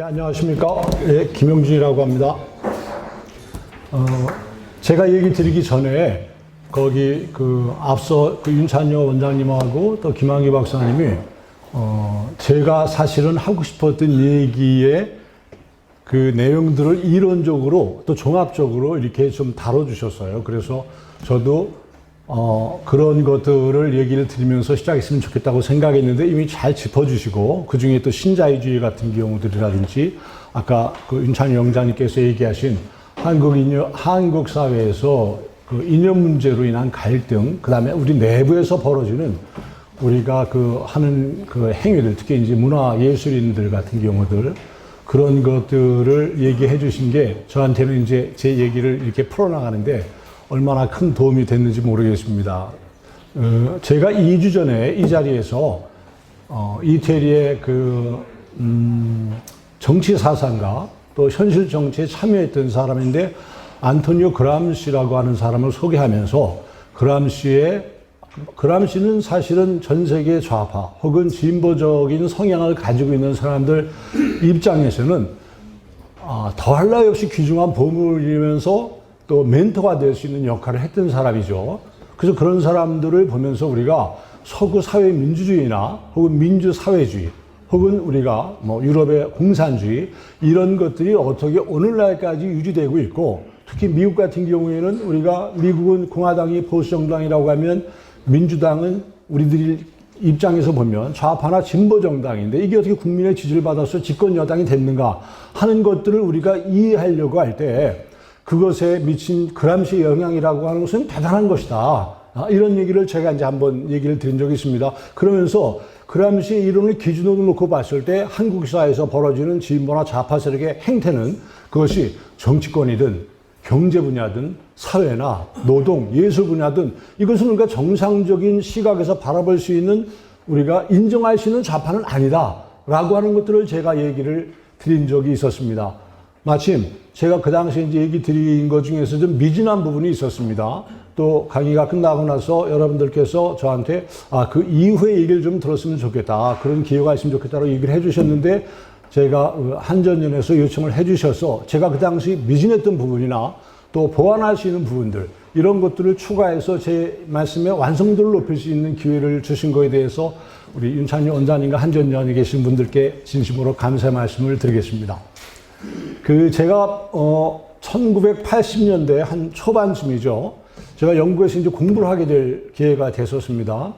안녕하십니까. 예, 김영준이라고 합니다. 제가 얘기 드리기 전에 거기 앞서 윤찬여 원장님하고 또 김한기 박사님이 제가 사실은 하고 싶었던 얘기의 그 내용들을 이론적으로 또 종합적으로 이렇게 좀 다뤄주셨어요. 그래서 저도 그런 것들을 얘기를 드리면서 시작했으면 좋겠다고 생각했는데 이미 잘 짚어주시고 그 중에 또 신자유주의 같은 경우들이라든지 아까 윤찬희 영장님께서 얘기하신 한국 사회에서 그 이념 문제로 인한 갈등, 그 다음에 우리 내부에서 벌어지는 우리가 하는 행위들, 특히 이제 문화 예술인들 같은 경우들 그런 것들을 얘기해 주신 게 저한테는 이제 제 얘기를 이렇게 풀어나가는데 얼마나 큰 도움이 됐는지 모르겠습니다. 제가 2주 전에 이 자리에서 이태리의 정치 사상가 또 현실 정치에 참여했던 사람인데 안토니오 그람시라고 하는 사람을 소개하면서 그람시는 사실은 전 세계 좌파 혹은 진보적인 성향을 가지고 있는 사람들 입장에서는 더할 나위 없이 귀중한 보물이면서 또 멘토가 될 수 있는 역할을 했던 사람이죠. 그래서 그런 사람들을 보면서 우리가 서구 사회 민주주의나 혹은 민주사회주의 혹은 우리가 유럽의 공산주의 이런 것들이 어떻게 오늘날까지 유지되고 있고 특히 미국 같은 경우에는 우리가 미국은 공화당이 보수정당이라고 하면 민주당은 우리들이 입장에서 보면 좌파나 진보 정당인데 이게 어떻게 국민의 지지를 받아서 집권 여당이 됐는가 하는 것들을 우리가 이해하려고 할 때 그것에 미친 그람시의 영향이라고 하는 것은 대단한 것이다. 이런 얘기를 제가 이제 한번 얘기를 드린 적이 있습니다. 그러면서 그람시의 이론을 기준으로 놓고 봤을 때 한국 사회에서 벌어지는 진보나 좌파 세력의 행태는 그것이 정치권이든 경제 분야든 사회나 노동, 예술 분야든 이것은 우리가 정상적인 시각에서 바라볼 수 있는 우리가 인정할 수 있는 좌파는 아니다. 라고 하는 것들을 제가 얘기를 드린 적이 있었습니다. 마침 제가 그 당시에 이제 얘기 드린 것 중에서 좀 미진한 부분이 있었습니다. 또 강의가 끝나고 나서 여러분들께서 저한테 그 이후의 얘기를 좀 들었으면 좋겠다. 그런 기회가 있으면 좋겠다고 얘기를 해주셨는데 제가 한전연에서 요청을 해주셔서 제가 그 당시 미진했던 부분이나 또 보완할 수 있는 부분들 이런 것들을 추가해서 제 말씀의 완성도를 높일 수 있는 기회를 주신 거에 대해서 우리 윤찬희 원장님과 한전연에 계신 분들께 진심으로 감사의 말씀을 드리겠습니다. 제가 1980년대 한 초반쯤이죠. 제가 영국에서 이제 공부를 하게 될 기회가 됐었습니다.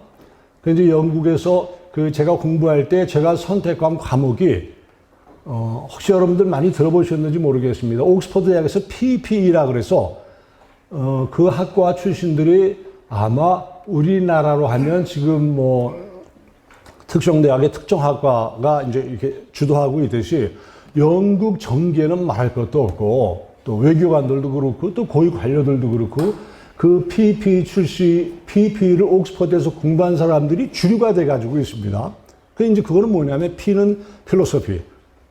그런데 영국에서 제가 공부할 때 제가 선택한 과목이 혹시 여러분들 많이 들어보셨는지 모르겠습니다. 옥스퍼드 대학에서 PPE라 그래서 그 학과 출신들이 아마 우리나라로 하면 지금 특정대학의 특정학과가 이제 이렇게 주도하고 있듯이 영국 정계는 말할 것도 없고 또 외교관들도 그렇고 또 고위 관료들도 그렇고 그 PPE를 옥스퍼드에서 공부한 사람들이 주류가 돼가지고 있습니다. 이제 그거는 뭐냐면 P는 필로소피,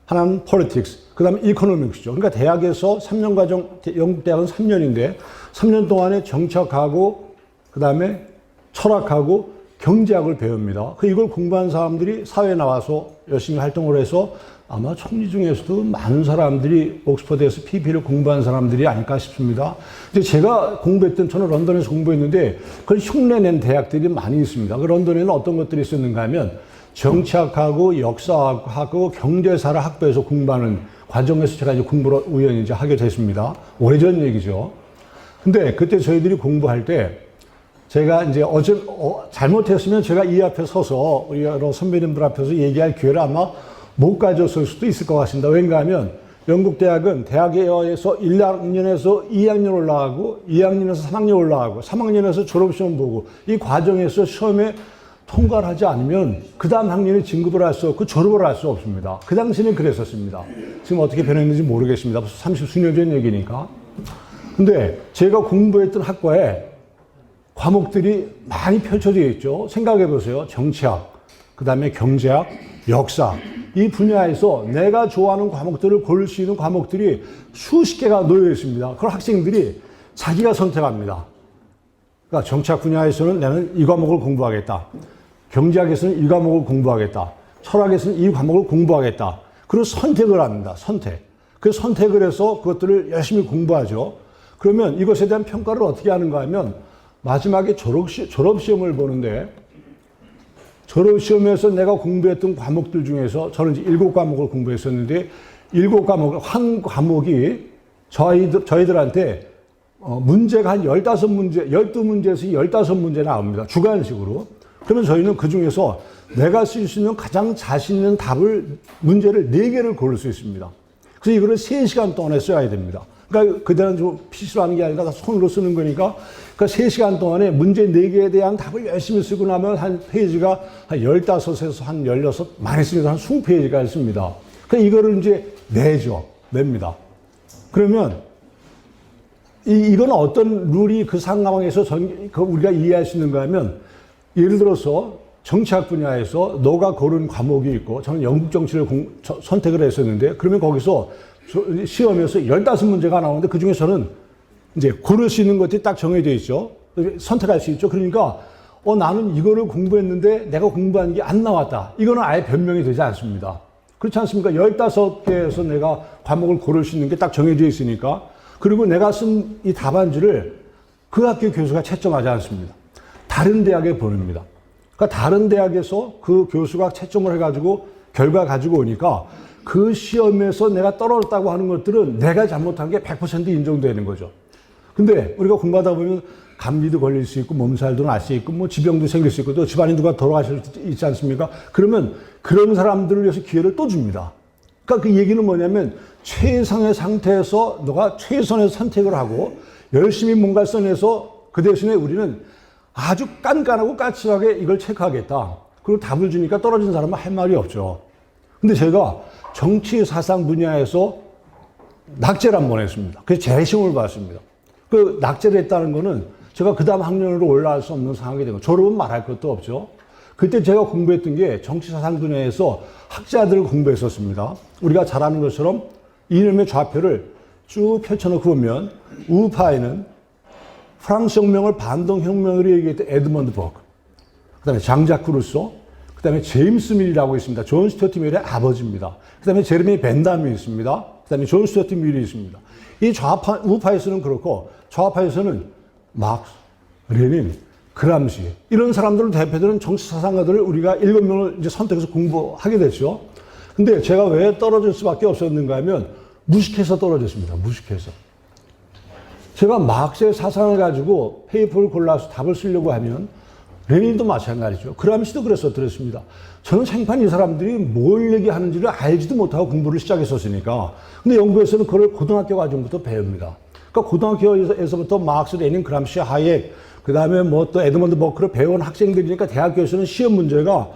하나는 politics, 그 다음에 economics죠. 그러니까 대학에서 3년 과정, 영국 대학은 3년인데 3년 동안에 정치학하고 그 다음에 철학하고 경제학을 배웁니다. 이걸 공부한 사람들이 사회에 나와서 열심히 활동을 해서 아마 총리 중에서도 많은 사람들이 옥스퍼드에서 PP를 공부한 사람들이 아닐까 싶습니다. 이제 제가 저는 런던에서 공부했는데 그걸 흉내낸 대학들이 많이 있습니다. 런던에는 어떤 것들이 있었는가 하면 정치학하고 역사학하고 경제사를 학부에서 공부하는 과정에서 제가 이제 공부를 우연히 이제 하게 됐습니다. 오래전 얘기죠. 근데 그때 저희들이 공부할 때 제가 이제 잘못했으면 제가 이 앞에 서서 우리 여러 선배님들 앞에서 얘기할 기회를 아마 못 가졌을 수도 있을 것 같습니다. 왠가 하면 영국 대학은 대학에서 1학년에서 2학년 올라가고 2학년에서 3학년 올라가고 3학년에서 졸업시험 보고 이 과정에서 시험에 통과를 하지 않으면 그 다음 학년에 진급을 할 수 없고 졸업을 할 수 없습니다. 그 당시에는 그랬었습니다. 지금 어떻게 변했는지 모르겠습니다. 벌써 30수년 전 얘기니까. 근데 제가 공부했던 학과에 과목들이 많이 펼쳐져 있죠. 생각해 보세요. 정치학, 그 다음에 경제학, 역사. 이 분야에서 내가 좋아하는 과목들을 고를 수 있는 과목들이 수십 개가 놓여 있습니다. 그걸 학생들이 자기가 선택합니다. 그러니까 정치학 분야에서는 나는 이 과목을 공부하겠다. 경제학에서는 이 과목을 공부하겠다. 철학에서는 이 과목을 공부하겠다. 그리고 선택을 합니다. 그 선택을 해서 그것들을 열심히 공부하죠. 그러면 이것에 대한 평가를 어떻게 하는가 하면 마지막에 졸업시험을 보는데 졸업시험에서 내가 공부했던 과목들 중에서 저는 이제 7과목을 공부했었는데 7과목, 한 과목이 저희들한테 문제가 한 15문제, 12문제에서 15문제 나옵니다. 주관식으로. 그러면 저희는 그 중에서 내가 쓸 수 있는 가장 자신 있는 문제를 4개를 고를 수 있습니다. 그래서 이거를 3시간 동안에 써야 됩니다. 그러니까 그때는 좀 PC로 하는 게 아니라 다 손으로 쓰는 거니까 그러니까 3시간 동안에 문제 4개에 대한 답을 열심히 쓰고 나면 한 페이지가 한 15에서 한 16, 많이 쓰면 한 20페이지가 있습니다. 그러니까 이거를 이제 냅니다. 그러면 이건 어떤 룰이 그 상황에서 우리가 이해할 수 있는가 하면 예를 들어서 정치학 분야에서 너가 고른 과목이 있고 저는 영국 정치를 선택을 했었는데 그러면 거기서 시험에서 15문제가 나오는데 그 중에서는 이제 고를 수 있는 것들이 딱 정해져 있죠. 선택할 수 있죠. 그러니까 나는 이거를 공부했는데 내가 공부한 게 안 나왔다. 이거는 아예 변명이 되지 않습니다. 그렇지 않습니까? 15개에서 내가 과목을 고를 수 있는 게 딱 정해져 있으니까 그리고 내가 쓴 이 답안지를 그 학교 교수가 채점하지 않습니다. 다른 대학에 보냅니다. 그러니까 다른 대학에서 그 교수가 채점을 해가지고 결과 가지고 오니까 그 시험에서 내가 떨어졌다고 하는 것들은 내가 잘못한 게 100% 인정되는 거죠. 근데 우리가 공부하다 보면 감기도 걸릴 수 있고 몸살도 날 수 있고 뭐 지병도 생길 수 있고 또 집안에 누가 돌아가실 수 있지 않습니까? 그러면 그런 사람들을 위해서 기회를 또 줍니다. 그러니까 그 얘기는 뭐냐면 최상의 상태에서 너가 최선의 선택을 하고 열심히 뭔가 써내서 그 대신에 우리는 아주 깐깐하고 까칠하게 이걸 체크하겠다. 그리고 답을 주니까 떨어진 사람은 할 말이 없죠. 근데 제가 정치 사상 분야에서 낙제를 한번 했습니다. 그래서 재시험을 봤습니다. 그 낙제를 했다는 거는 제가 그 다음 학년으로 올라갈 수 없는 상황이 되고 졸업은 말할 것도 없죠. 그때 제가 공부했던 게 정치 사상 분야에서 학자들을 공부했었습니다. 우리가 잘 아는 것처럼 이놈의 좌표를 쭉 펼쳐놓고 보면 우파에는 프랑스 혁명을 반동혁명으로 얘기했던 에드먼드 버크, 그 다음에 장자크 루소, 그 다음에 제임스 밀이라고 있습니다. 존 스튜어트 밀의 아버지입니다. 그 다음에 제레미 벤담이 있습니다. 그 다음에 존 스튜어트 밀이 있습니다. 이 우파에서는 그렇고 좌파에서는 막스, 레닌, 그람시 이런 사람들을 대표되는 정치 사상가들을 우리가 7명을 이제 선택해서 공부하게 됐죠. 근데 제가 왜 떨어질 수밖에 없었는가 하면 무식해서 떨어졌습니다. 무식해서. 제가 마크스의 사상을 가지고 페이퍼를 골라서 답을 쓰려고 하면 레닌도 마찬가지죠. 그람시도 그랬습니다. 저는 생판 이 사람들이 뭘 얘기하는지를 알지도 못하고 공부를 시작했었으니까. 근데 영국에서는 그걸 고등학교 과정부터 배웁니다. 그러니까 고등학교에서부터 마크스, 레닌, 그람시, 하이엑, 그 다음에 뭐 또 에드먼드 버크를 배운 학생들이니까 대학교에서는 시험 문제가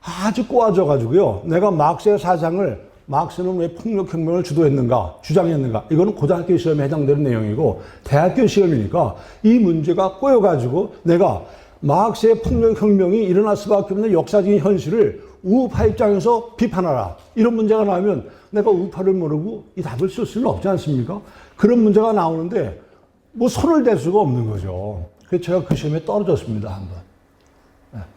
아주 꼬아져가지고요. 내가 마크스의 사상을 마크스는 왜 폭력혁명을 주장했는가. 이거는 고등학교 시험에 해당되는 내용이고 대학교 시험이니까 이 문제가 꼬여가지고 내가 마크스의 폭력혁명이 일어날 수밖에 없는 역사적인 현실을 우파 입장에서 비판하라. 이런 문제가 나오면 내가 우파를 모르고 이 답을 쓸 수는 없지 않습니까? 그런 문제가 나오는데 뭐 손을 댈 수가 없는 거죠. 그래서 제가 그 시험에 떨어졌습니다, 한번.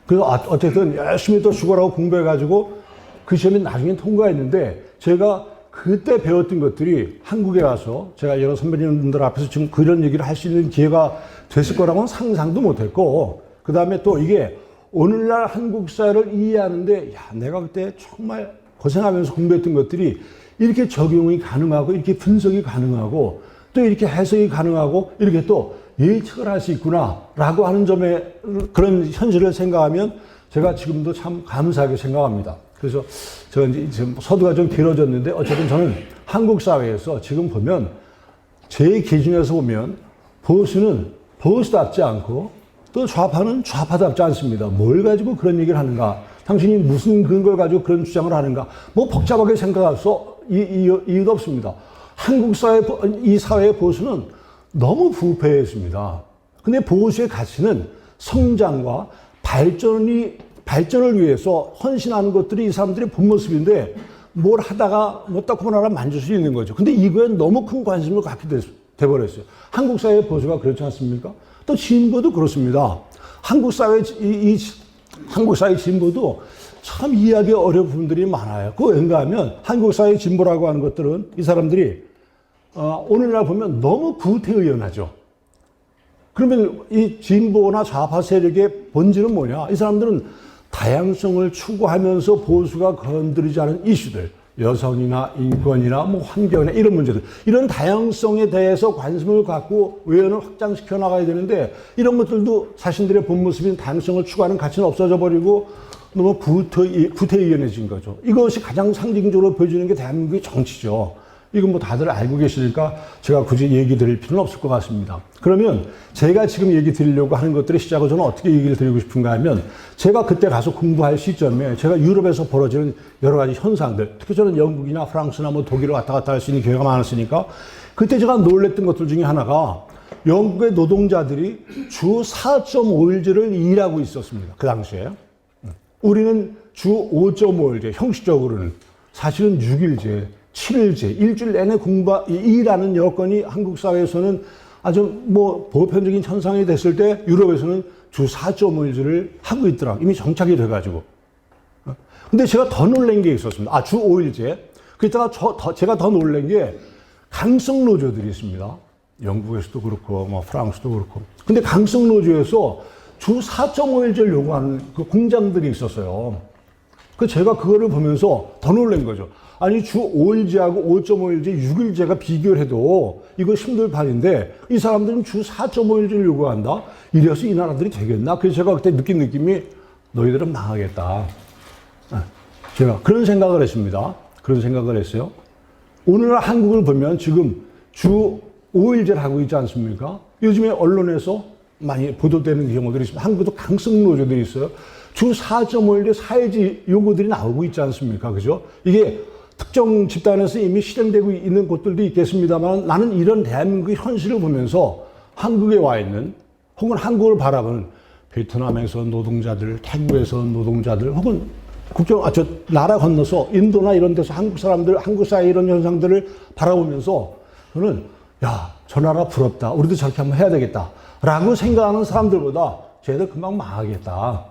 그래서 어쨌든 열심히 또 죽어라고 공부해가지고 그 시험에 나중에 통과했는데 제가 그때 배웠던 것들이 한국에 와서 제가 여러 선배님들 앞에서 지금 그런 얘기를 할 수 있는 기회가 됐을 거라고는 상상도 못했고 그 다음에 또 이게 오늘날 한국 사회를 이해하는데 내가 그때 정말 고생하면서 공부했던 것들이 이렇게 적용이 가능하고 이렇게 분석이 가능하고 또 이렇게 해석이 가능하고 이렇게 또 예측을 할 수 있구나라고 하는 점에 그런 현실을 생각하면 제가 지금도 참 감사하게 생각합니다. 그래서 제가 이제 지금 서두가 좀 길어졌는데 어쨌든 저는 한국 사회에서 지금 보면 제 기준에서 보면 보수는 보수답지 않고 또 좌파는 좌파답지 않습니다. 뭘 가지고 그런 얘기를 하는가? 당신이 무슨 근거를 가지고 그런 주장을 하는가? 뭐 복잡하게 생각할 수 이유도 없습니다. 한국 사회, 이 사회의 보수는 너무 부패했습니다. 근데 보수의 가치는 성장과 발전을 위해서 헌신하는 것들이 이 사람들의 본 모습인데 뭘 하다가 뭐 떡국을 하나 만질 수 있는 거죠. 근데 이거에 너무 큰 관심을 갖게 돼버렸어요. 한국 사회의 보수가 그렇지 않습니까? 또 진보도 그렇습니다. 한국 사회 진보도 참 이해하기 어려운 부분들이 많아요. 그 왠가 하면 한국 사회 진보라고 하는 것들은 이 사람들이 오늘날 보면 너무 구태의연하죠. 그러면 이 진보나 좌파 세력의 본질은 뭐냐? 이 사람들은 다양성을 추구하면서 보수가 건드리지 않은 이슈들, 여성이나 인권이나 뭐 환경이나 이런 문제들, 이런 다양성에 대해서 관심을 갖고 외연을 확장시켜 나가야 되는데, 이런 것들도 자신들의 본 모습인 다양성을 추구하는 가치는 없어져 버리고 너무 구태의연해진 거죠. 이것이 가장 상징적으로 보여주는 게 대한민국의 정치죠. 이건 뭐 다들 알고 계시니까 제가 굳이 얘기 드릴 필요는 없을 것 같습니다. 그러면 제가 지금 얘기 드리려고 하는 것들의 시작을 저는 어떻게 얘기를 드리고 싶은가 하면, 제가 그때 가서 공부할 시점에 제가 유럽에서 벌어지는 여러 가지 현상들, 특히 저는 영국이나 프랑스나 뭐 독일을 왔다 갔다 할 수 있는 기회가 많았으니까, 그때 제가 놀랬던 것들 중에 하나가 영국의 노동자들이 주 4.5일제를 일하고 있었습니다. 그 당시에. 우리는 주 5.5일제, 형식적으로는 사실은 6일제, 7일제, 일주일 내내 일하는 여건이 한국 사회에서는 아주 뭐 보편적인 현상이 됐을 때, 유럽에서는 주 4.5일제를 하고 있더라고요. 이미 정착이 돼가지고. 근데 제가 더 놀란 게 있었습니다. 주 5일제. 그랬다가 제가 더 놀란 게 강성 노조들이 있습니다. 영국에서도 그렇고, 뭐 프랑스도 그렇고. 근데 강성 노조에서 주 4.5일제를 요구하는 그 공장들이 있었어요. 제가 그거를 보면서 더 놀란 거죠. 아니, 주 5일제하고 5.5일제, 6일제가 비교를 해도 이거 힘들 판인데, 이 사람들은 주 4.5일제를 요구한다? 이래서 이 나라들이 되겠나? 그래서 제가 그때 느낀 느낌이, 너희들은 망하겠다. 제가 그런 생각을 했습니다. 그런 생각을 했어요. 오늘날 한국을 보면 지금 주 5일제를 하고 있지 않습니까? 요즘에 언론에서 많이 보도되는 경우들이 있습니다. 한국도 강성 노조들이 있어요. 주 4.5일제, 4일제 요구들이 나오고 있지 않습니까? 그죠? 이게 특정 집단에서 이미 실행되고 있는 곳들도 있겠습니다만, 나는 이런 대한민국의 현실을 보면서 한국에 와 있는, 혹은 한국을 바라보는 베트남에서 노동자들, 태국에서 노동자들, 혹은 나라 건너서 인도나 이런 데서 한국 사람들, 한국 사회 이런 현상들을 바라보면서 저는, 야, 저 나라 부럽다. 우리도 저렇게 한번 해야 되겠다. 라고 생각하는 사람들보다 쟤들 금방 망하겠다.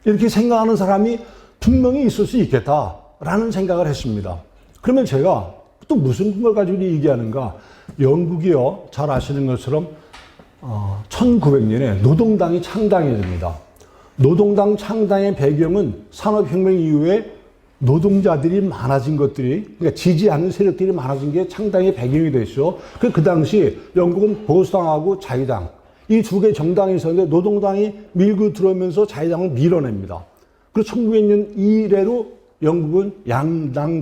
이렇게 생각하는 사람이 분명히 있을 수 있겠다. 라는 생각을 했습니다. 그러면 제가 또 무슨 걸 가지고 얘기하는가? 영국이요, 잘 아시는 것처럼 1900년에 노동당이 창당이 됩니다. 노동당 창당의 배경은 산업혁명 이후에 노동자들이 많아진 것들이, 그러니까 지지하는 세력들이 많아진 게 창당의 배경이 됐죠. 그 당시 영국은 보수당하고 자유당, 이 두 개 정당이 있었는데, 노동당이 밀고 들어오면서 자유당을 밀어냅니다. 그리고 1900년 이래로 영국은 양당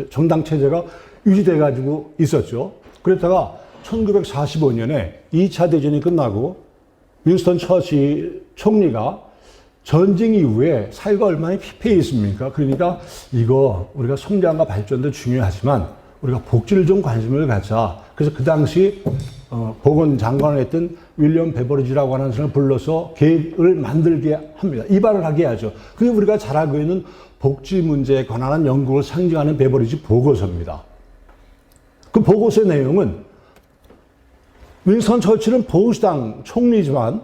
정당 체제가 유지돼 가지고 있었죠. 그랬다가 1945년에 2차 대전이 끝나고 윈스턴 처칠 총리가 전쟁 이후에 사회가 얼마나 피폐해 있습니까? 그러니까 이거 우리가 성장과 발전도 중요하지만 우리가 복지를 좀 관심을 갖자. 그래서 그 당시 보건장관을 했던 윌리엄 베버리지라고 하는 사람을 불러서 계획을 만들게 합니다. 입안을 하게 하죠. 그게 우리가 잘 알고 있는 복지 문제에 관한 영국을 상징하는 베버리지 보고서입니다. 그 보고서의 내용은, 윈스턴 처칠은 보수당 총리지만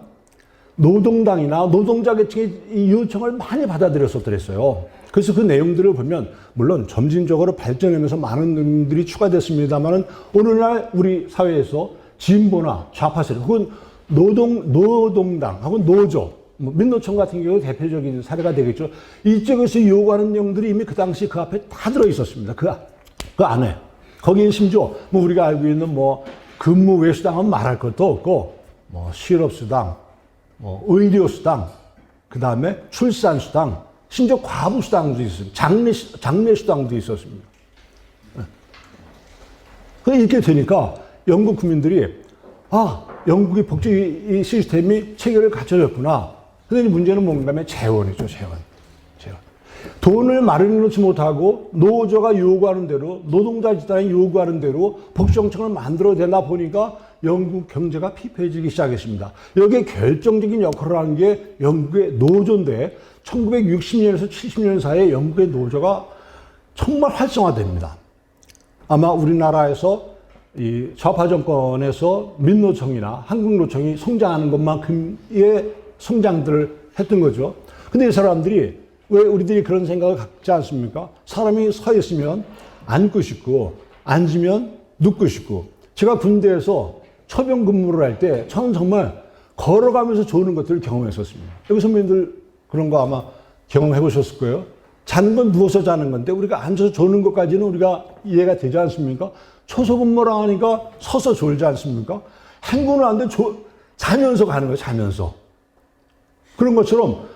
노동당이나 노동자 계층의 이 요청을 많이 받아들였었더랬어요. 그래서 그 내용들을 보면, 물론 점진적으로 발전하면서 많은 내용들이 추가됐습니다만, 오늘날 우리 사회에서 진보나 좌파 세력, 혹은 노동당, 혹은 노조, 민노총 같은 경우 대표적인 사례가 되겠죠. 이쪽에서 요구하는 내용들이 이미 그 당시 그 앞에 다 들어 있었습니다. 그 안에. 거기에 심지어 우리가 알고 있는 근무 외수당은 말할 것도 없고, 실업수당, 의료수당, 그 다음에 출산수당, 심지어 과부수당도 있습니다. 장례수당도 있었습니다. 이렇게 되니까 영국 국민들이, 영국의 복지 시스템이 체계를 갖춰졌구나. 근데 문제는 뭔가 하면 재원이죠, 재원. 돈을 마련해 놓지 못하고 노조가 요구하는 대로, 노동자 집단이 요구하는 대로 복지정책을 만들어내다 보니까 영국 경제가 피폐해지기 시작했습니다. 여기에 결정적인 역할을 하는 게 영국의 노조인데, 1960년에서 70년 사이에 영국의 노조가 정말 활성화됩니다. 아마 우리나라에서 이 좌파 정권에서 민노총이나 한국노총이 성장하는 것만큼의 성장들을 했던 거죠. 근데 이 사람들이 왜 우리들이 그런 생각을 갖지 않습니까? 사람이 서 있으면 앉고 싶고, 앉으면 눕고 싶고. 제가 군대에서 처병 근무를 할 때 저는 정말 걸어가면서 조는 것들을 경험했었습니다. 여기 선배님들 그런 거 아마 경험해 보셨을 거예요. 자는 건 누워서 자는 건데 우리가 앉아서 조는 것까지는 우리가 이해가 되지 않습니까? 초소 근무를 하니까 서서 졸지 않습니까? 행군을 하는데 자면서 가는 거예요, 자면서. 그런 것처럼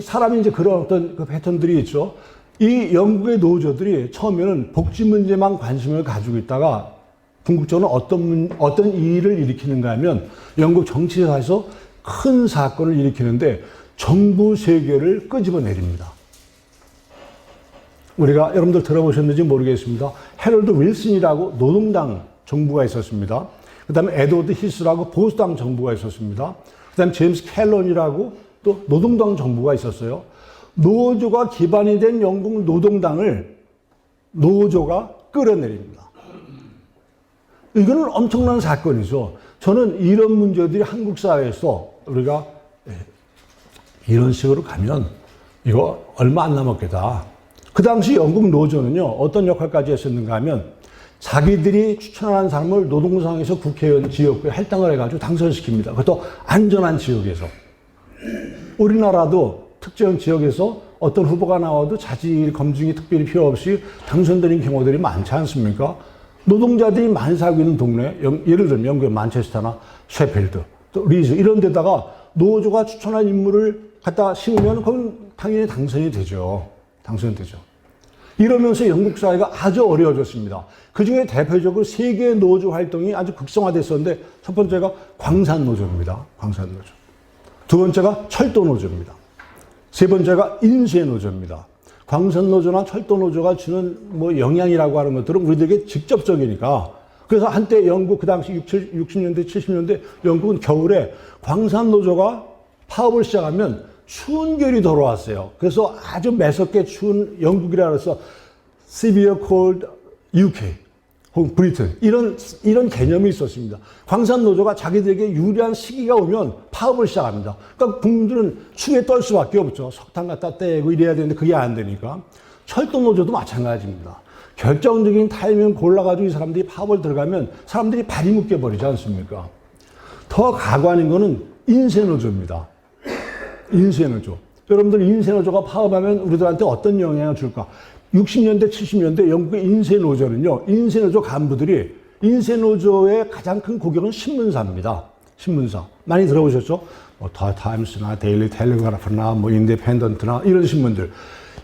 사람이 이제 그런 어떤 그 패턴들이 있죠. 이 영국의 노조들이 처음에는 복지 문제만 관심을 가지고 있다가 궁극적으로 어떤 일을 일으키는가 하면 영국 정치사에서 큰 사건을 일으키는데 정부 세계를 끄집어내립니다. 우리가 여러분들 들어보셨는지 모르겠습니다. 해럴드 윌슨이라고 노동당 정부가 있었습니다. 그 다음에 에드워드 히스라고 보수당 정부가 있었습니다. 그 다음에 제임스 캘런이라고 또 노동당 정부가 있었어요. 노조가 기반이 된 영국 노동당을 노조가 끌어내립니다. 이거는 엄청난 사건이죠. 저는 이런 문제들이 한국 사회에서 우리가 이런 식으로 가면 이거 얼마 안 남았겠다. 그 당시 영국 노조는요, 어떤 역할까지 했었는가 하면 자기들이 추천하는 사람을 노동상에서 국회의원 지역구에 할당을 해가지고 당선시킵니다. 그것도 안전한 지역에서. 우리나라도 특정 지역에서 어떤 후보가 나와도 자질 검증이 특별히 필요 없이 당선되는 경우들이 많지 않습니까? 노동자들이 많이 살고 있는 동네, 예를 들면 영국의 만체스터나 셰필드, 또 리즈 이런 데다가 노조가 추천한 인물을 갖다 심으면 그건 당연히 당선이 되죠. 당선되죠. 이러면서 영국 사회가 아주 어려워졌습니다. 그 중에 대표적으로 세 개의 노조 활동이 아주 극성화됐었는데 첫 번째가 광산노조입니다. 광산노조. 두 번째가 철도노조입니다. 세 번째가 인쇄노조입니다. 광산노조나 철도노조가 주는 영향이라고 하는 것들은 우리들에게 직접적이니까 그래서 한때 영국 그 당시 60년대, 70년대 영국은 겨울에 광산노조가 파업을 시작하면 추운 겨울이 돌아왔어요. 그래서 아주 매섭게 추운 영국이라 해서 severe cold UK 혹은 브리튼 이런 개념이 있었습니다. 광산노조가 자기들에게 유리한 시기가 오면 파업을 시작합니다. 그러니까 국민들은 추위에 떨 수밖에 없죠. 석탄 갖다 떼고 이래야 되는데 그게 안 되니까. 철도노조도 마찬가지입니다. 결정적인 타이밍 골라가지고 이 사람들이 파업을 들어가면 사람들이 발이 묶여버리지 않습니까? 더 가관인 거는 인쇄노조입니다. 인쇄노조. 여러분들 인쇄노조가 파업하면 우리들한테 어떤 영향을 줄까? 60년대, 70년대 영국의 인쇄노조는요, 인쇄노조 간부들이 인쇄노조의 가장 큰 고객은 신문사입니다. 신문사. 많이 들어보셨죠? 더 타임스나 데일리 텔레그래프나 인디펜던트나 이런 신문들.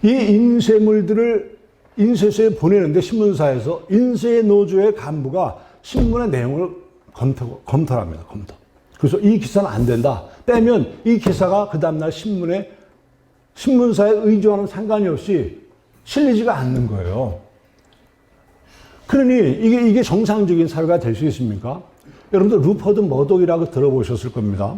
이 인쇄물들을 인쇄소에 보내는데 신문사에서 인쇄노조의 간부가 신문의 내용을 검토를 합니다. 검토. 그래서 이 기사는 안 된다. 빼면 이 기사가 그 다음날 신문사의 의지와는 상관이 없이 실리지가 않는 거예요. 그러니 이게 정상적인 사회가 될 수 있습니까? 여러분들 루퍼드 머독이라고 들어보셨을 겁니다.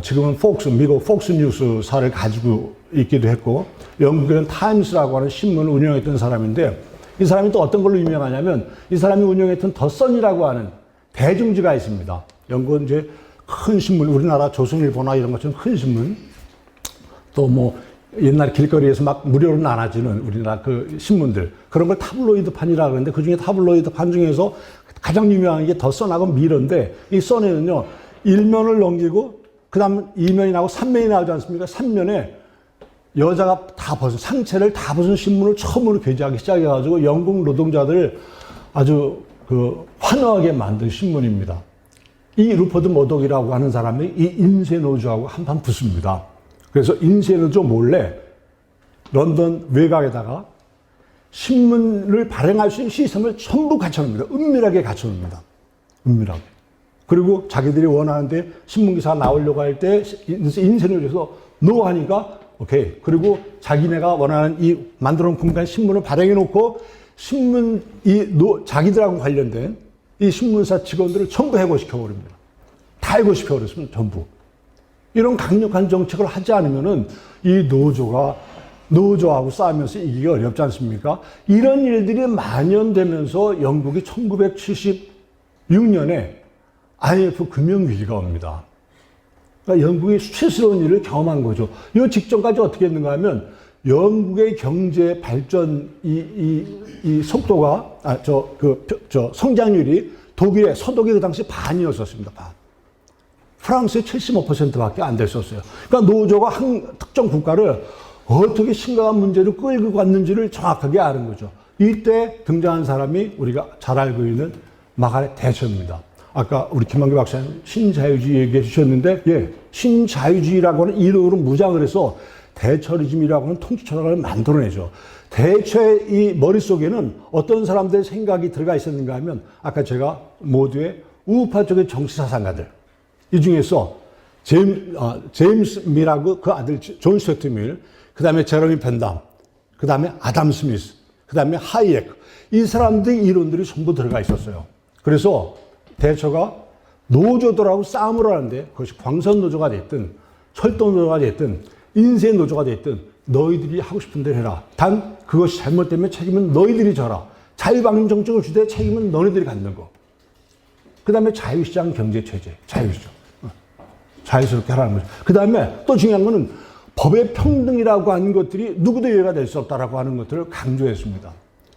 지금은 미국 폭스 뉴스사를 가지고 있기도 했고, 영국에는 타임스라고 하는 신문을 운영했던 사람인데, 이 사람이 또 어떤 걸로 유명하냐면, 이 사람이 운영했던 더 선이라고 하는 대중지가 있습니다. 영국은 이제 큰 신문, 우리나라 조선일보나 이런 것처럼 큰 신문, 또 옛날 길거리에서 막 무료로 나눠지는 우리나라 그 신문들, 그런 걸 타블로이드판이라고 하는데, 그 중에 타블로이드판 중에서 가장 유명한 게 더 선하고 미러인데, 이 선에는요, 1면을 넘기고, 그 다음 2면이 나오고 3면이 나오지 않습니까? 3면에 여자가 다 상체를 다 벗은 신문을 처음으로 게재하기 시작해가지고 영국 노동자들 아주 환호하게 만든 신문입니다. 이 루퍼드 머독이라고 하는 사람이 이 인쇄노조하고 한판 붙습니다. 그래서 인쇄노조 몰래 런던 외곽에다가 신문을 발행할 수 있는 시스템을 전부 갖춰놓습니다. 은밀하게 갖춰놓습니다. 은밀하게. 그리고 자기들이 원하는데 신문기사가 나오려고 할 때 인쇄노조에서 노 하니까 오케이. 그리고 자기네가 원하는 이 만들어 놓은 공간 신문을 발행해 놓고 자기들하고 관련된 이 신문사 직원들을 전부 해고시켜 버립니다. 다 해고시켜 버렸습니다. 전부. 이런 강력한 정책을 하지 않으면은 이 노조하고 싸우면서 이기기 어렵지 않습니까? 이런 일들이 만연되면서 영국이 1976년에 IMF 금융위기가 옵니다. 그러니까 영국이 수치스러운 일을 경험한 거죠. 이 직전까지 어떻게 했는가 하면 영국의 경제 발전 이 속도가 성장률이 독일의 서독의 그 당시 반이었었습니다. 반. 프랑스의 75%밖에 안 됐었어요. 그러니까 노조가 한 특정 국가를 어떻게 심각한 문제를 끌고 갔는지를 정확하게 아는 거죠. 이때 등장한 사람이 우리가 잘 알고 있는 마가렛 대처입니다. 아까 우리 김만기 박사님 신자유주의 얘기해 주셨는데, 예, 신자유주의라고 하는 이름으로 무장을 해서 대처리즘이라고 하는 통치 철학을 만들어내죠. 대처의 이 머릿속에는 어떤 사람들의 생각이 들어가 있었는가 하면, 아까 제가 모두의 우파 쪽의 정치 사상가들, 이 중에서 제임스 밀하고 그 아들 존 스튜어트 밀, 그 다음에 제러미 벤담, 그 다음에 아담 스미스, 그 다음에 하이에크, 이 사람들의 이론들이 전부 들어가 있었어요. 그래서 대처가 노조들하고 싸움을 하는데, 그것이 광선 노조가 됐든 철도 노조가 됐든 인쇄 노조가 됐든 너희들이 하고 싶은 대로 해라. 단 그것이 잘못되면 책임은 너희들이 져라. 자유방임 정책을 주되 책임은 너희들이 갖는 거. 그 다음에 자유시장 경제체제, 자유시장. 자유스럽게 하라는 거죠. 그 다음에 또 중요한 거는 법의 평등이라고 하는 것들이 누구도 예외가 될 수 없다라고 하는 것들을 강조했습니다.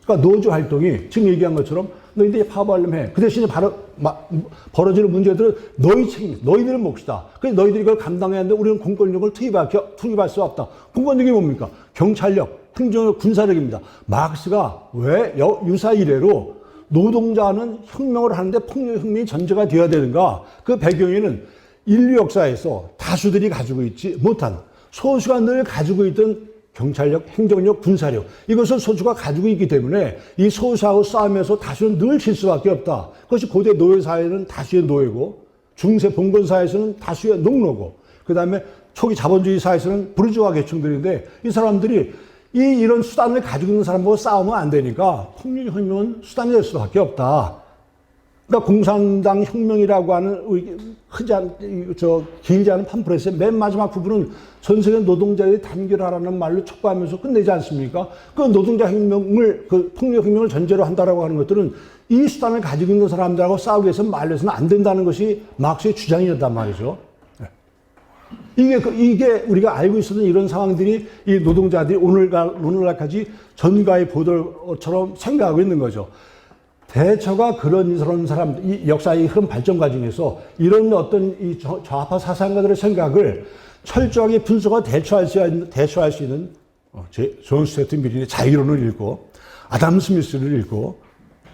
그러니까 노조 활동이 지금 얘기한 것처럼 너희들이 파업하려면 해. 그 대신에 벌어지는 문제들은 너희 책임, 너희들은 몫이다. 그래서 너희들이 그걸 감당해야 하는데 우리는 공권력을 투입할 수 없다. 공권력이 뭡니까? 경찰력, 행정력, 군사력입니다. 마크스가 왜 유사 이래로 노동자는 혁명을 하는데 폭력혁명이 전제가 되어야 되는가? 그 배경에는 인류 역사에서 다수들이 가지고 있지 못한 소수가 늘 가지고 있던 경찰력, 행정력, 군사력, 이것을 소수가 가지고 있기 때문에 이 소수하고 싸우면서 다수는 늘 질 수밖에 없다. 그것이 고대 노예사회는 다수의 노예고, 중세 봉건사회에서는 다수의 농노고, 그 다음에 초기 자본주의 사회에서는 부르주아 계층들인데, 이 사람들이 이런 수단을 가지고 있는 사람하고 싸우면 안 되니까 폭력혁명은 수단이 될 수밖에 없다. 그러니까 공산당 혁명이라고 하는 길지 않은 팜플렛의 맨 마지막 부분은 전 세계 노동자들이 단결하라는 말로 촉구하면서 끝내지 않습니까? 그 노동자 혁명을, 그 폭력혁명을 전제로 한다라고 하는 것들은 이 수단을 가지고 있는 사람들하고 싸우기 위해서 말려서는 안 된다는 것이 마크스의 주장이었단 말이죠. 이게 우리가 알고 있었던 이런 상황들이 이 노동자들이 오늘날까지 전가의 보도처럼 생각하고 있는 거죠. 대처가 그런 사람, 이 역사의 흐름 발전 과정에서 이런 어떤 이 좌파 사상가들의 생각을 철저하게 분석하고 대처할 수 있는 존 스튜어트 밀의 자유론을 읽고, 아담 스미스를 읽고,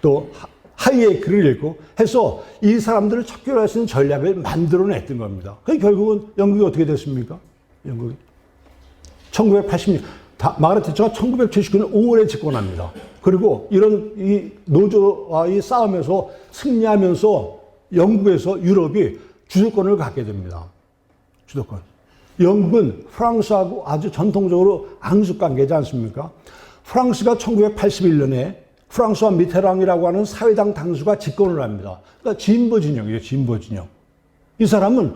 또 하이에크를 읽고 해서 이 사람들을 척결할 수 있는 전략을 만들어냈던 겁니다. 그 결국은 영국이 어떻게 됐습니까? 영국이 1980년 마가렛 대처가 1979년 5월에 집권합니다. 그리고 이 노조와의 싸움에서 승리하면서 영국에서 유럽이 주도권을 갖게 됩니다. 주도권. 영국은 프랑스하고 아주 전통적으로 앙숙 관계지 않습니까? 프랑스가 1981년에 프랑스와 미테랑이라고 하는 사회당 당수가 집권을 합니다. 그러니까 진보 진영이죠, 진보 진영. 이 사람은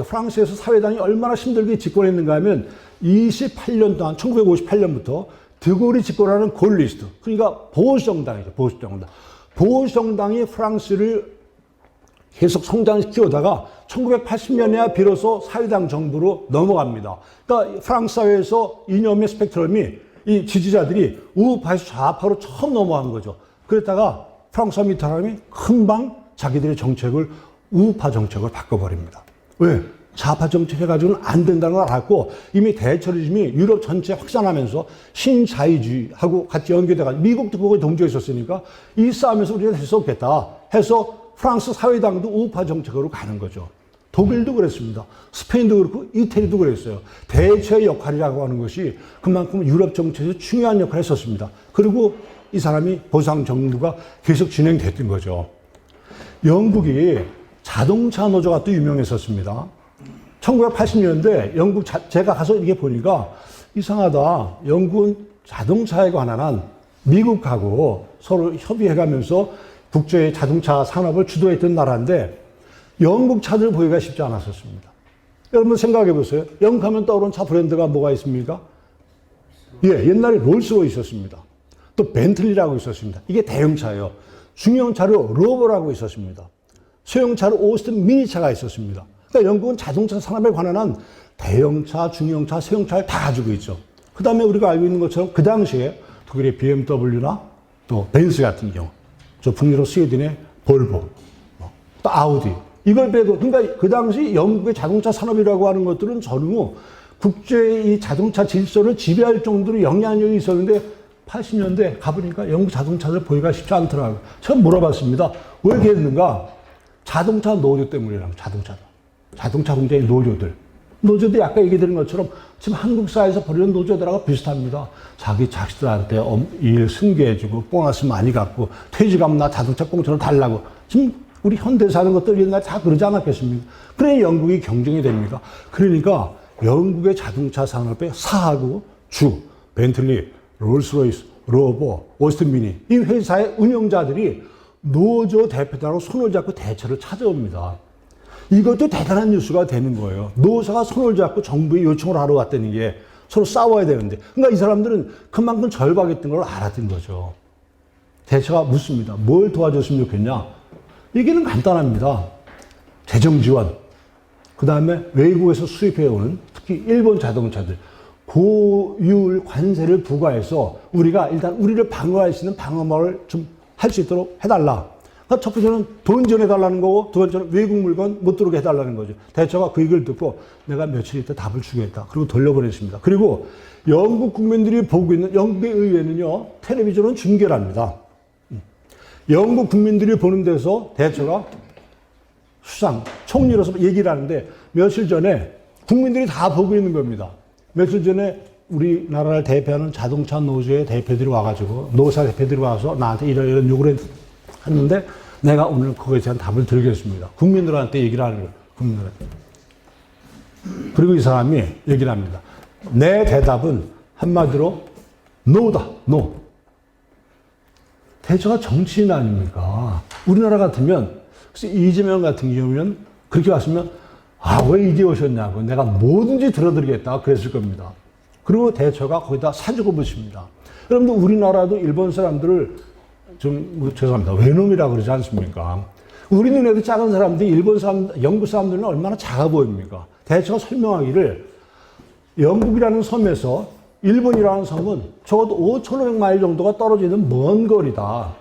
프랑스에서 사회당이 얼마나 힘들게 집권했는가 하면 28년 동안 1958년부터 드골이 집권하는 골리스트, 그러니까 보수정당이죠, 보수정당. 보수정당이 프랑스를 계속 성장시키다가 1980년에야 비로소 사회당 정부로 넘어갑니다. 그러니까 프랑스 사회에서 이념의 스펙트럼이 이 지지자들이 우파에서 좌파로 처음 넘어간 거죠. 그랬다가 프랑스와 미테랑이 금방 자기들의 정책을 우파 정책을 바꿔버립니다. 왜? 좌파 정책 해가지고는 안 된다는 걸 알았고, 이미 대처리즘이 유럽 전체에 확산하면서 신자유주의하고 같이 연계돼가지고 미국도 그거에 동조해 있었으니까 이 싸움에서 우리가 될 수 없겠다 해서 프랑스 사회당도 우파 정책으로 가는 거죠. 독일도 그랬습니다. 스페인도 그렇고 이태리도 그랬어요. 대처의 역할이라고 하는 것이 그만큼 유럽 정책에서 중요한 역할을 했었습니다. 그리고 이 사람이 보상 정부가 계속 진행됐던 거죠. 영국이 자동차 노조가 또 유명했었습니다. 1980년대 영국 제가 가서 이게 보니까 이상하다. 영국은 자동차에 관한 한 미국하고 서로 협의해가면서 국제의 자동차 산업을 주도했던 나라인데 영국 차들 보기가 쉽지 않았었습니다. 여러분 생각해 보세요. 영국 하면 떠오르는 차 브랜드가 뭐가 있습니까? 예, 옛날에 롤스로이스 있었습니다. 또 벤틀리라고 있었습니다. 이게 대형차예요. 중형차로 로버라고 있었습니다. 소형차로 오스틴 미니차가 있었습니다. 그러니까 영국은 자동차 산업에 관한 한 대형차, 중형차, 소형차를 다 가지고 있죠. 그 다음에 우리가 알고 있는 것처럼 그 당시에 독일의 BMW나 또 벤츠 같은 경우, 저 북유럽 스웨덴의 볼보, 또 아우디, 이걸 빼고, 그러니까 그 당시 영국의 자동차 산업이라고 하는 것들은 전후 국제의 이 자동차 질서를 지배할 정도로 영향력이 있었는데 80년대 가보니까 영국 자동차를 보기가 쉽지 않더라고요. 처음 물어봤습니다. 왜 이렇게 했는가? 자동차 노조 때문이라고, 자동차 공장의 노조들. 노조들이 아까 얘기드린 것처럼 지금 한국 사회에서 벌이는 노조들하고 비슷합니다. 자기 자식들한테 일 승계해주고 보너스 많이 갖고 퇴직하면 나 자동차 공짜로 달라고. 지금 우리 현대 사는 것들 옛날에 다 그러지 않았겠습니까? 그래 영국이 경쟁이 됩니까? 그러니까 영국의 자동차 산업의 사하고 주, 벤틀리, 롤스로이스, 로버, 오스틴 미니 이 회사의 운영자들이 노조 대표들하고 손을 잡고 대처를 찾아옵니다. 이것도 대단한 뉴스가 되는 거예요. 노사가 손을 잡고 정부에 요청을 하러 왔다는 게 서로 싸워야 되는데. 그러니까 이 사람들은 그만큼 절박했던 걸 알았던 거죠. 대처가 묻습니다. 뭘 도와줬으면 좋겠냐? 얘기는 간단합니다. 재정 지원. 그 다음에 외국에서 수입해오는 특히 일본 자동차들. 고율 관세를 부과해서 우리가 일단 우리를 방어할 수 있는 방어막을 좀 할 수 있도록 해달라. 그러니까 첫 번째는 돈 지원해달라는 거고 두 번째는 외국 물건 못 들어오게 해달라는 거죠. 대처가 그 얘기를 듣고 내가 며칠 있다 답을 주겠다. 그리고 돌려보냈습니다. 그리고 영국 국민들이 보고 있는 영국의 의회는요. 텔레비전은 중계를 합니다. 영국 국민들이 보는 데서 대처가 수상, 총리로서 얘기를 하는데 며칠 전에 국민들이 다 보고 있는 겁니다. 며칠 전에 우리나라를 대표하는 자동차 노조의 대표들이 와가지고 노사 대표들이 와서 나한테 이런 요구를 했는데 내가 오늘 그거에 대한 답을 드리겠습니다. 국민들한테 얘기를 하는 거예요. 국민들한테. 그리고 이 사람이 얘기를 합니다. 내 대답은 한마디로 no다. no. 대처가 정치인 아닙니까? 우리나라 같으면 이재명 같은 경우면 그렇게 왔으면 왜 이제 오셨냐고 내가 뭐든지 들어드리겠다 그랬을 겁니다. 그리고 대처가 거기다 사주고 붙입니다. 여러분들 우리나라도 일본 사람들을 좀 죄송합니다. 외놈이라고 그러지 않습니까? 우리 눈에도 작은 사람들이 일본 사람, 영국 사람들은 얼마나 작아 보입니까? 대처가 설명하기를 영국이라는 섬에서 일본이라는 섬은 적어도 5,500마일 정도가 떨어져 있는 먼 거리다.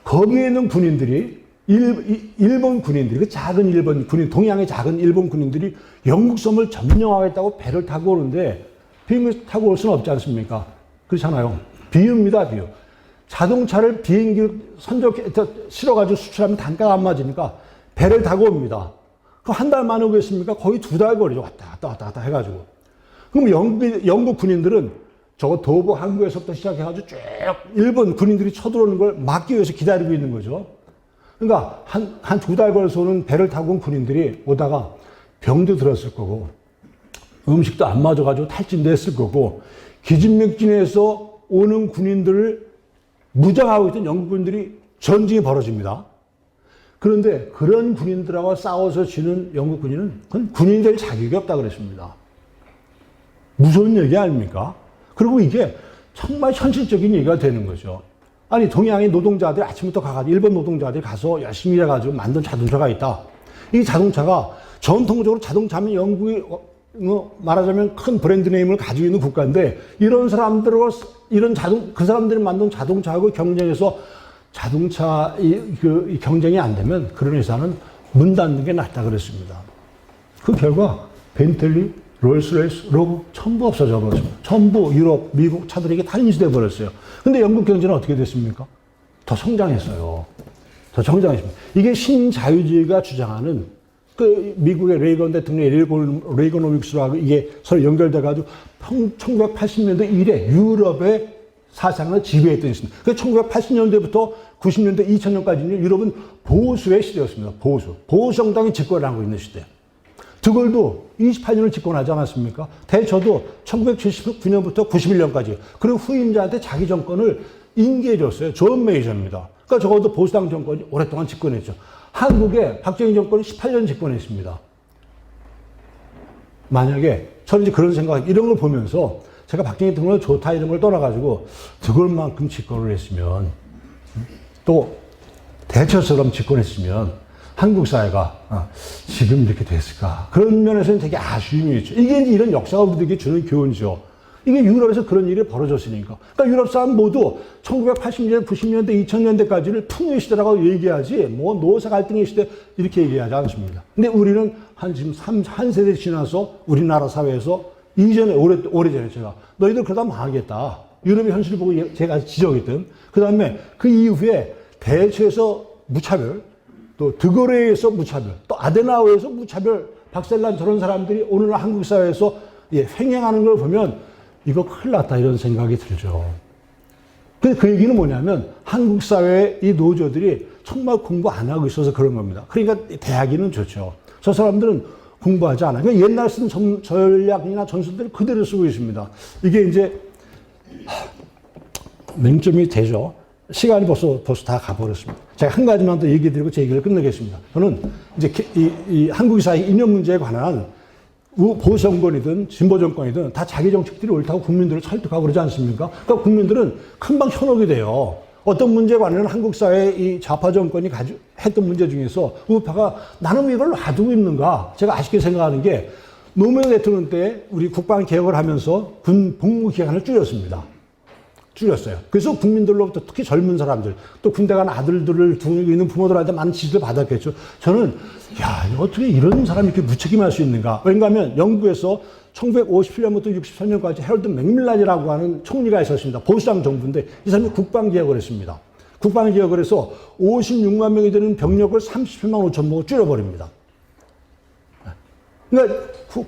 거기에 있는 군인들이 일본 군인들이 그 작은 일본 군인, 동양의 작은 일본 군인들이 영국 섬을 점령하겠다고 배를 타고 오는데 비행기 타고 올 수는 없지 않습니까? 그렇잖아요. 비유입니다, 비유. 자동차를 비행기 실어가지고 수출하면 단가가 안 맞으니까 배를 타고 옵니다. 그럼 한 달 만에 오겠습니까? 거의 2달 거리죠. 왔다 갔다 해가지고. 그럼 영국 군인들은 저 도보 항구에서부터 시작해가지고 쭉 일본 군인들이 쳐들어오는 걸 막기 위해서 기다리고 있는 거죠. 그러니까 한 2달 걸려서 오는 배를 타고 온 군인들이 오다가 병도 들었을 거고 음식도 안 맞아가지고 탈진도 했을 거고 기진맥진해서 오는 군인들을 무장하고 있던 영국 군인들이 전쟁이 벌어집니다. 그런데 그런 군인들하고 싸워서 지는 영국 군인은 그건 군인이 될 자격이 없다 그랬습니다. 무서운 얘기 아닙니까? 그리고 이게 정말 현실적인 얘기가 되는 거죠. 아니 동양의 노동자들이 아침부터 가가지고 일본 노동자들이 가서 열심히 일해가지고 만든 자동차가 있다. 이 자동차가 전통적으로 자동차면 영국이 말하자면 큰 브랜드 네임을 가지고 있는 국가인데 이런 사람들과 그 사람들이 만든 자동차하고 경쟁해서 자동차 이 경쟁이 안 되면 그런 회사는 문 닫는 게 낫다 그랬습니다. 그 결과 벤틀리, 롤스로이스, 로버 전부 없어져 버렸습니다. 전부 유럽, 미국 차들에게 다 인수돼 버렸어요. 근데 영국 경제는 어떻게 됐습니까? 더 성장했어요. 더 성장했습니다. 이게 신자유주의가 주장하는 그 미국의 레이건 대통령의 레이거노믹스라고 이게 서로 연결돼가지고 1980년대 이래 유럽의 사상을 지배했던 있습니다. 그 1980년대부터 90년대, 2000년까지는 유럽은 보수의 시대였습니다. 보수 정당이 집권을 하고 있는 시대. 드골도 28년을 집권하지 않았습니까? 대처도 1979년부터 91년까지. 그리고 후임자한테 자기 정권을 인계해줬어요. 존 메이저입니다. 그러니까 적어도 보수당 정권이 오랫동안 집권했죠. 한국에 박정희 정권이 18년 집권했습니다. 만약에 저는 이제 그런 생각, 이런 걸 보면서 제가 박정희 대통령이 좋다 이런 걸 떠나가지고 드골만큼 집권을 했으면 또 대처처럼 집권했으면 한국 사회가 지금 이렇게 됐을까? 그런 면에서는 되게 아쉬움이 있죠. 이게 이제 이런 역사가 우리들에게 주는 교훈이죠. 이게 유럽에서 그런 일이 벌어졌으니까. 그러니까 유럽 사람 모두 1980년대, 90년대, 2000년대까지를 풍요의 시대라고 얘기하지, 뭐 노사 갈등의 시대 이렇게 얘기하지 않습니다. 근데 우리는 지금 한 세대 지나서 우리나라 사회에서 이전에, 오래전에 제가 너희들 그러다 망하겠다. 유럽의 현실을 보고 제가 지적했던. 그 다음에 그 이후에 대처에서 무차별, 또 드거레에서 무차별, 또 아데나우에서 무차별, 박셀란 저런 사람들이 오늘날 한국 사회에서 횡행하는 걸 보면 이거 큰일 났다 이런 생각이 들죠. 그 얘기는 뭐냐면 한국 사회의 이 노조들이 정말 공부 안 하고 있어서 그런 겁니다. 그러니까 대학이는 좋죠. 저 사람들은 공부하지 않아요. 그러니까 옛날 쓴 전략이나 전술들을 그대로 쓰고 있습니다. 이게 이제 맹점이 되죠. 시간이 벌써 다 가버렸습니다. 제가 한 가지만 더 얘기 드리고 제 얘기를 끝내겠습니다. 저는 이제 이 한국 사회 이념 문제에 관한 보수 정권이든 진보 정권이든 다 자기 정책들이 옳다고 국민들을 설득하고 그러지 않습니까? 그러니까 국민들은 금방 현혹이 돼요. 어떤 문제에 관해는 한국 사회의 이 좌파 정권이 했던 문제 중에서 우파가 나는 왜 이걸 놔두고 있는가? 제가 아쉽게 생각하는 게 노무현 대통령 때 우리 국방 개혁을 하면서 군 복무 기간을 줄였어요. 그래서 국민들로부터 특히 젊은 사람들, 또 군대 간 아들들을 두고 있는 부모들한테 많은 지지를 받았겠죠. 저는, 어떻게 이런 사람이 이렇게 무책임할 수 있는가. 왜냐하면 영국에서 1957년부터 63년까지 해럴드 맥밀란이라고 하는 총리가 있었습니다. 보수당 정부인데 이 사람이 국방개혁을 했습니다. 국방개혁을 해서 56만 명이 되는 병력을 37만 5천 명으로 줄여버립니다. 그러니까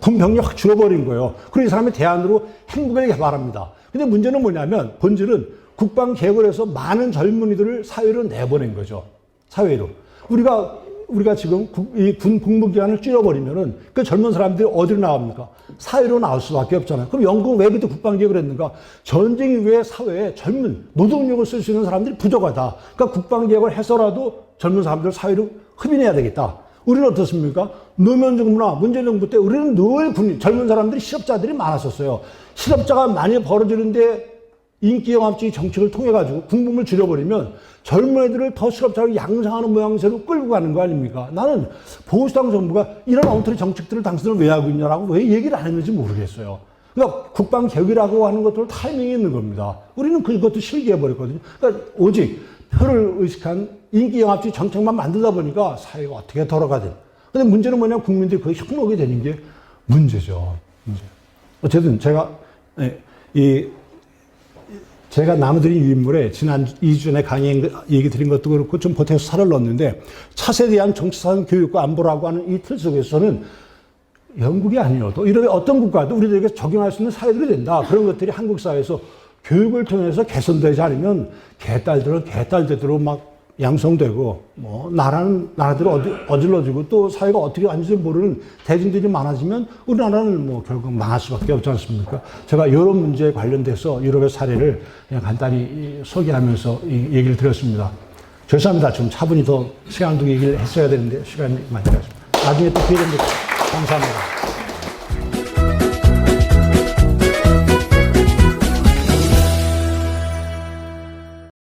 군 병력 확 줄여버린 거예요. 그리고 이 사람이 대안으로 핵무기를 개발합니다. 근데 문제는 뭐냐면 본질은 국방 개혁을 해서 많은 젊은이들을 사회로 내보낸 거죠. 사회로. 우리가 지금 이 군 복무 기간을 줄여버리면은 그 젊은 사람들이 어디로 나갑니까? 사회로 나올 수밖에 없잖아요. 그럼 영국은 왜 그때 국방 개혁을 했는가? 전쟁 이후에 사회에 젊은 노동력을 쓸 수 있는 사람들이 부족하다. 그러니까 국방 개혁을 해서라도 젊은 사람들을 사회로 흡인해야 되겠다. 우리는 어떻습니까? 노무현 정부나 문재인 정부 때 우리는 늘 젊은 사람들이 실업자들이 많았었어요. 실업자가 많이 벌어지는데 인기 영합주의 정책을 통해가지고 군복무를 줄여버리면 젊은 애들을 더 실업자를 양성하는 모양새로 끌고 가는 거 아닙니까? 나는 보수당 정부가 이런 엉터리 정책들을 당신들 왜 하고 있냐라고 왜 얘기를 안 했는지 모르겠어요. 그러니까 국방개혁이라고 하는 것도 타이밍이 있는 겁니다. 우리는 그것도 실기해버렸거든요. 그러니까 오직 표를 의식한 인기영합주의 정책만 만들다 보니까 사회가 어떻게 돌아가든. 근데 문제는 뭐냐, 국민들이 그게 현혹이 되는 게 문제죠. 어쨌든 제가 나무드린 유인물에 지난 2주 전에 강의 얘기 드린 것도 그렇고 좀 보태서 살을 넣었는데 차세에 대한 정치사상 교육과 안보라고 하는 이 틀 속에서는 영국이 아니어도 이런 어떤 국가도 우리들에게 적용할 수 있는 사회들이 된다. 그런 것들이 한국 사회에서 교육을 통해서 개선되지 않으면 개딸들은 개딸대로 막 양성되고 뭐 나라들이 어질러지고 또 사회가 어떻게 앉을지 모르는 대중들이 많아지면 우리나라는 뭐 결국 망할 수밖에 없지 않습니까? 제가 이런 문제에 관련돼서 유럽의 사례를 그냥 간단히 소개하면서 얘기를 드렸습니다. 죄송합니다. 좀 차분히 더 시간 두고 얘기를 했어야 되는데 시간이 많이 가죠. 나중에 또 기회 되면 감사합니다.